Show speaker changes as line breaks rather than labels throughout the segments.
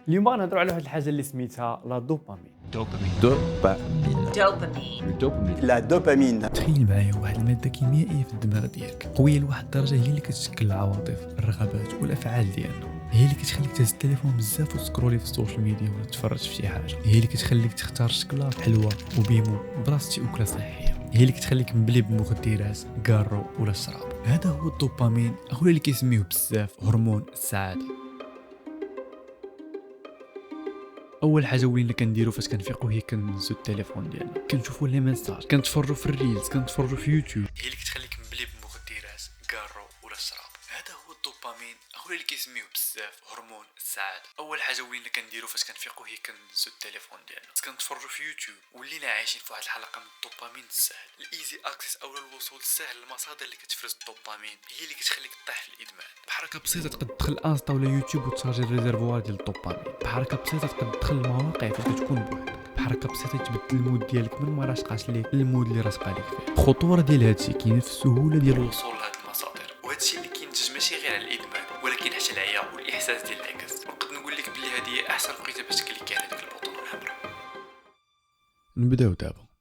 اليوم غنهضروا على واحد الحاجه اللي سميتها لا دوبامين.
لا دوبامين.
تخيل معايا واحد الماده كيميائيه في الدماغ ديالك قويه لواحد الدرجه، هي اللي كتشكل العواطف، الرغبات والافعال ديالنا. هي اللي كتخليك تهز التليفون بزاف وتسكرولي في السوشيال ميديا ولا تتفرج في شي حاجه. هي اللي كتخليك تختار شكلاط حلوه وبيمو بلاصتي اكله صحيه. هي اللي كتخليك مبلي بمخدرات كارو ولا الشراب. هذا هو الدوبامين، اخويا اللي كيسميوه بزاف هرمون السعاده. اول حاجه ولينا كنديرو فاش كنفيقوا هي كنهزو التليفون ديالنا، كنشوفوا لي ميساج، كنتفرجوا في الريلز، كنتفرجوا في يوتيوب. هي اللي كتخليك مبلي بمخدرات كارو ولا الشراب. هذا هو الدوبامين، اخويا اللي كيسميوه بزاف هرمون السعاده. اول حاجه ولينا كنديرو فاش كنفيقوا هي كنهزو التليفون ديالنا، كنتفرجوا في يوتيوب. ولينا عايشين في واحد الحلقه من الدوبامين السهل، الايزي اكسس او الوصول السهل للمصادر اللي كتفرز الدوبامين. هي اللي كتخليك تطيح في الادمان. بحركه بسيطه تقدر تدخل انستا ولا يوتيوب وتشارجي الريزرفوار ديال الدوبامين. بحركه بسيطه تقدر تدخل المواقع فاش كتكون بوحدك. بحركه بسيطه تبدل المود ديالك من ما راشقاش ليك للمود اللي راشقا ليك فيه. الخطوره ديال هادشي كاينه في السهوله ديال الوصول لهاد المصادر، وهادشي اللي كينتج ماشي غير على الادمان ولكن حتى العيا والاحساس ديال العجز. ونقدر نقول لك بلي هذه هي احسن وقيته باش تكليكي على ديك البطون الحمراء. نبداو دابا.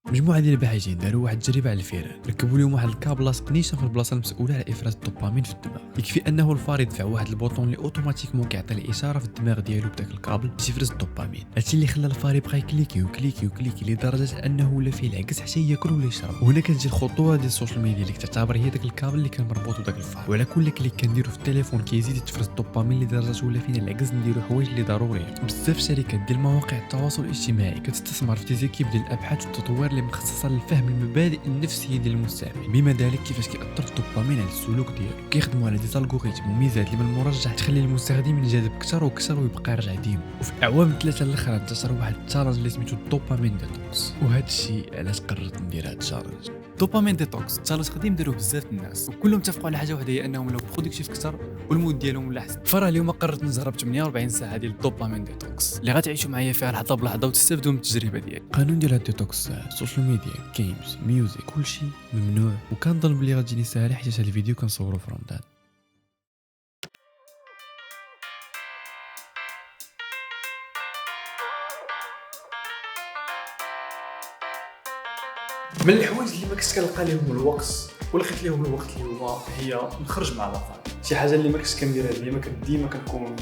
مجموعه ديال الباحثين داروا واحد التجربه على الفئران، ركبوا لهم واحد الكابل لاصق نيشان في البلاصه المسؤوله على افراز الدوبامين في الدماغ. يكفي انه الفار يدفع واحد البوطون اللي اوتوماتيكمون كيعطي الاشاره في الدماغ ديالو بداك الكابل باش يفرز الدوبامين. هادشي اللي خلى الفار يبقى يكليكي وكليكي وكليكي لدرجه انه ولا فيه العكس حتى ياكل ولا يشرب. وهنا كتجي الخطوره ديال السوشيال ميديا اللي كتعتبر هي داك الكابل اللي كان مربوط بداك الفار، وعلى كل كليك كنديرو في التليفون كيزيد يتفرز الدوبامين لدرجه ولا فينا العكس نديرو حوايج اللي ضروريه. بزاف شركات ديال مواقع التواصل الاجتماعي كتستثمر في تيزيكيب ديال الابحاث والتطوير اللي مخصصه لفهم المبادئ النفسيه ديال المستعمل، بما ذلك كيفاش كيأثر الدوبامين على السلوك ديالو. كيخدموا على دي الغوريثم وميزات اللي من المرجح تخلي المستخدم ينجذب اكثر واكثر ويبقى يرجع ديما. وفي الاعوام 3 الاخرى انتشر واحد التشالنج اللي سميتو الدوبامين ديتوكس، وهذا الشيء علاش قررت ندير هذا التشالنج. دوبامين ديتوكس تشالنج قديم داروه بزاف الناس وكلهم اتفقوا على حاجه وحده، هي انهم لو برودكتيف اكثر والمود ديالهم ولا احسن. فراه اليوم قررت نجرب 48 ساعه ديال الدوبامين ديتوكس اللي غتعيشوا معايا فيها لحظه بلحظه وتستافدوا من التجربه ديالي. قانون ديال الديتوكس: السوشيال ميديا، جيمز، ميوزك، كلشي ممنوع. وكنظن بلي غتجيني ساهله حيت هذا الفيديو كنصورو في رمضان.
من الحوايج اللي ما كنتش كنلقى لهم الوقت ولا خيت لهم الوقت اللي هو هي نخرج مع لافامي. شي حاجه اللي ما كنتش كنديرها ديما، ديما كنكون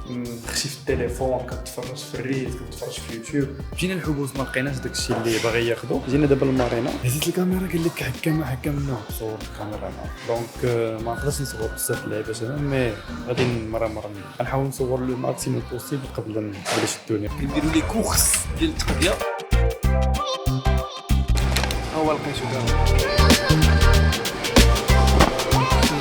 مخشي في التليفون، كنتفرج في الريلز، كنتفرج في يوتيوب. جينا الحبوس ما لقيناش داكشي اللي باغي ياخذو. جينا دابا المارينا، هزيت الكاميرا قال لك هكا ممنوع تصور الكاميرا هنا، دونك ما نقدرش نصور بزاف اللعيبات هنا، مي غادي مره غنحاول نصور لو ماكسيموم بوسيبل قبل يشدوني. كنديروا لي كورس ديال التقضيه. هو لقيتو دابا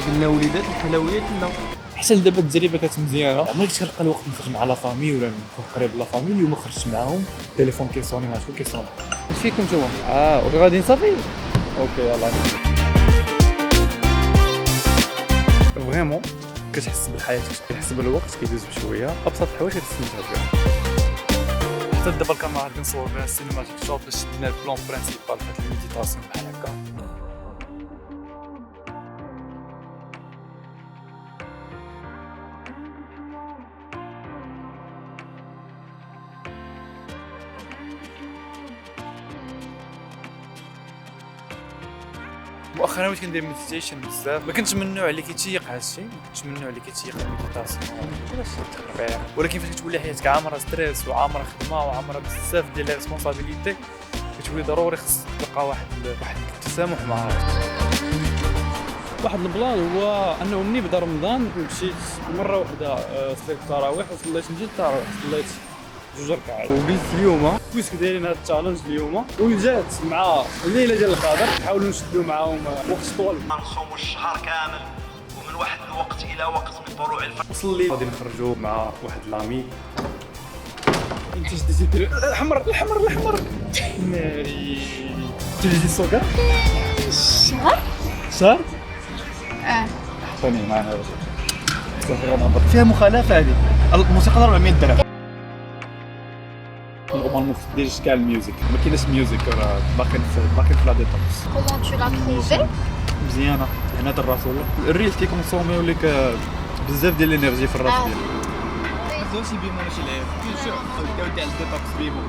قلنا وليدات الحلويات لا حتى دابا التجربه كانت مزيانه. ما كنتش كنلقى الوقت نخرج مع لا فامي ولا نكون قريب لا فامي. اليوم خرجت معاهم، التليفون كيصوني ما عرفتش كيصوني. فيكم نتوما واش غاديين صافي؟ اوكي يلاه. فريمون كتحس بالحياه، كتحس بالوقت كيدوز بشويه. ابسط الحوايج كتستمتع بها. حتى دابا الكاميرا غادي نصور بها السينماتيك شوت باش شدنا البلان برينسيبال فهاد الميديتاسيون بحال هكا. مؤخرا وليت كندير ميديتيشن بزاف. ما كنتش من النوع اللي كيتشيق هادشي، ما كنتش من النوع اللي كيتشيق الميديتاسيون علاش التربيع، ولكن فاش كتولي حياتك عامره ستريس وعامره خدمه وعامره بزاف ديال لي ريسبونسابيلتي، كتولي ضروري خصك تلقى واحد التسامح مع راسك. واحد البلان هو انه مني بدا رمضان مشيت مره واحده صليت التراويح وصليت نجي التراويح، صليت 2 ركعات. وقلت اليوم كويسك دايرين هذا التشالنج اليوم، وجات مع الليله ديال القدر نحاولوا نشدوا معاهم وقت طول.
نصوموا الشهر كامل ومن واحد الوقت الى وقت من طلوع الفجر.
وصل لي غادي نخرجوا مع واحد لامي. انت شديتي الاحمر ناري تجي السوكر شهر ثاني معنا فيها مخالفه. هذه الموسيقى 400 درهم. نورمالمون ديجا كاع الميوزك ما كايناش ميوزك راه باقي في لا ديتوكس.
كومون تو لا تروفي؟
مزيانه هنا الرسول. الريل كيكونسوميو لك بزاف ديال الانرجي في الراس ديالك.
نهزوش يبيموناش العيب كنشوف نبداو ديال الديتوكس بيمون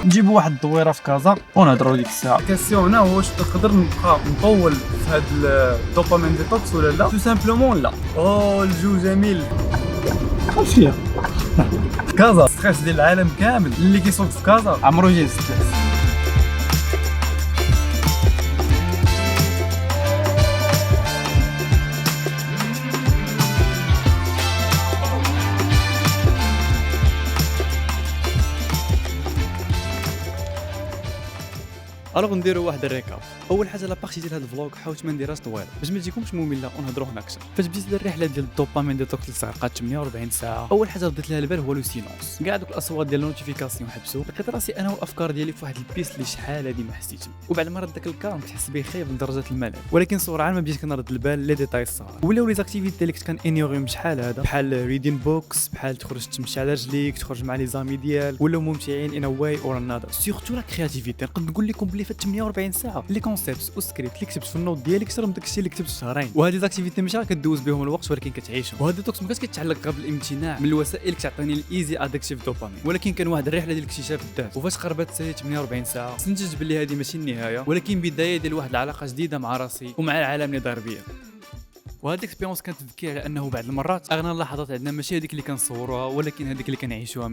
نجيبوا واحد الدويره في كازا ونهضروا ديك الساعه. كاسيون هنا واش نقدر نبقى نطول في هاد الدوبامين ديتوكس ولا لا؟ تو سامبلومون لا. الجو جميل. فيها كازا ستريس ديال العالم كامل اللي كيسوق في كازا عمرو جاي ستريس.
الوغ نديروا واحد الريكاب. اول حاجه لا بارتي ديال هذا الفلوق حاولت ما نديرهاش طويله باش ما تجيكمش ممله ونهضروا هنا اكثر. فاش بديت الرحله ديال الدوبامين ديتوكس اللي استغرقت 48 ساعه، اول حاجه رديت لها البال هو لو سيلونس. كاع دوك الاصوات ديال النوتيفيكاسيون حبسوا، لقيت راسي انا والافكار ديالي في واحد البيس اللي شحال هادي ما حسيتش. وبعد ما رد داك الكالم كتحس به خايب لدرجه الملل، ولكن سرعان ما بديت كنرد البال لي ديتاي الصغار. ولاو لي زاكتيفيتي اللي كنت كانيغيهم شحال هذا، بحال ريدين بوكس، بحال تخرج تمشي على رجليك، تخرج مع لي زامي ديالك، ولاو ممتعين ان واي اور انذر. سورتو لا كرياتيفيتي نقدر نقول لكم بلي فات 48 ساعه لي كونسيبت والسكريبت اللي كتبت في النوت ديالي اكثر من داكشي اللي كتبت في شهرين. وهذه زاكتيفيتي ماشي كدوز بهم الوقت ولكن كتعيشهم. وهذا الديتوكس ما كانش كيتعلق غير بالامتناع من الوسائل اللي كتعطيني الايزي ادكتيف دوبامين، ولكن كان واحد الرحله ديال اكتشاف الذات. وفاش قربت سالي 48 ساعه استنتجت بلي هذه ماشي النهايه ولكن بدايه ديال واحد العلاقه جديده مع راسي ومع العالم اللي داير بيا. وهذه الاكسبيريونس كانت تذكر على انه بعض المرات اغنى اللحظات عندنا ماشي هذيك اللي كنصوروها ولكن هذيك اللي كنعيشوها 100%.